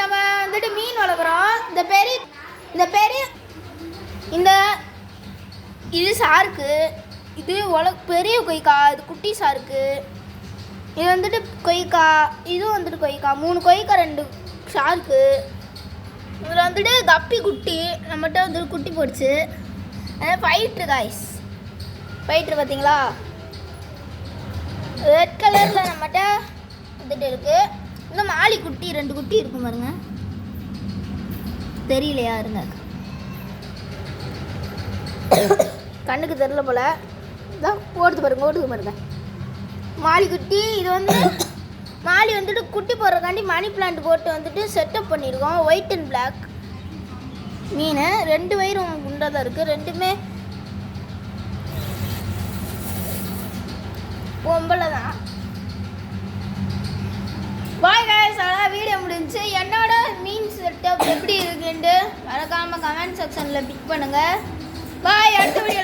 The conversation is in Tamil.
நம்ம வந்துட்டு மீன் வளர்க்குறோம். இது சாருக்கு, இது பெரிய கொய்க்கா, இது குட்டி சாருக்கு, இது வந்துட்டு கொய்க்கா, இது வந்துட்டு கொய்க்கா, 3 கொய்க்கா 2 ஷார்க்கு. இதில் வந்துட்டு கப்பி குட்டி நம்மகிட்ட வந்துட்டு குட்டி போடுச்சு. ஃபைட்ரு காய்ஸ், ஃபைட்ரு பார்த்தீங்களா, ரெட் கலரில் நம்மகிட்ட வந்துட்டு இருக்குது. இந்த மாலி குட்டி 2 குட்டி இருக்கும் பாருங்க, தெரியலையா இருங்க, கண்ணுக்கு தெரியல போல, இதான் ஓடுது பாருங்க மாலி குட்டி. இது வந்து மாலி வந்துட்டு குட்டி போடுறதுக்காண்டி மணி பிளான்ட் போட்டு வந்துட்டு செட்டப் பண்ணியிருக்கோம். ஒயிட் அண்ட் பிளாக் மீன், 2 வயிறும் குண்டாக தான் இருக்குது, ரெண்டுமே பொம்பளை தான். பாய் கைஸ், அதான் வீடியோ முடிஞ்சு. என்னோட மீன் செட்டப் எப்படி இருக்குன்ட்டு மறக்காமல் கமெண்ட் செக்ஷனில் பிக் பண்ணுங்கள். பாய், அடுத்த வீடியோ